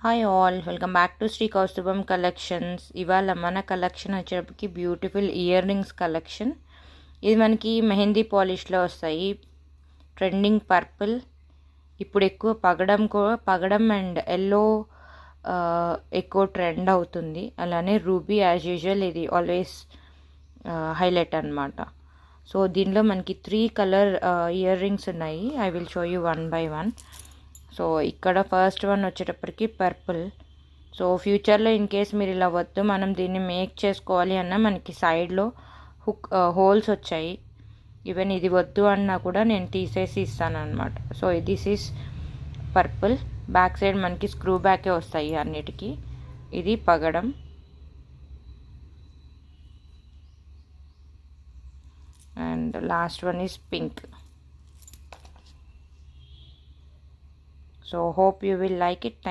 Hi all, welcome back to Shri Kaustubham collections. ఇవాళ మన collection వచ్చేటప్పటికి బ్యూటిఫుల్ ఇయర్ రింగ్స్ కలెక్షన్. ఇది మనకి మెహందీ పాలిష్లో వస్తాయి. ట్రెండింగ్ పర్పుల్, ఇప్పుడు ఎక్కువ పగడం అండ్ ఎల్లో ఎక్కువ ట్రెండ్ అవుతుంది. అలానే రూబీ యాజ్ యూజువల్, ఇది ఆల్వేస్ హైలైట్ అనమాట. సో దీనిలో మనకి 3 కలర్ ఇయర్ రింగ్స్ ఉన్నాయి. I will show you one by one. So ఇక్కడ ఫస్ట్ వన్ వచ్చేటప్పటికి పర్పుల్. సో ఫ్యూచర్లో ఇన్ కేస్ మీరు ఇలా వద్దు, మనం దీన్ని మేక్ చేసుకోవాలి అన్న మనకి సైడ్లో హోల్స్ వచ్చాయి. ఈవెన్ ఇది వద్దు అన్నా కూడా నేను తీసేసి ఇస్తాను అనమాట. So this is purple. Back side మనకి స్క్రూ బ్యాకే వస్తాయి అన్నిటికీ. ఇది పగడం. And last one is pink. So hope you will like it.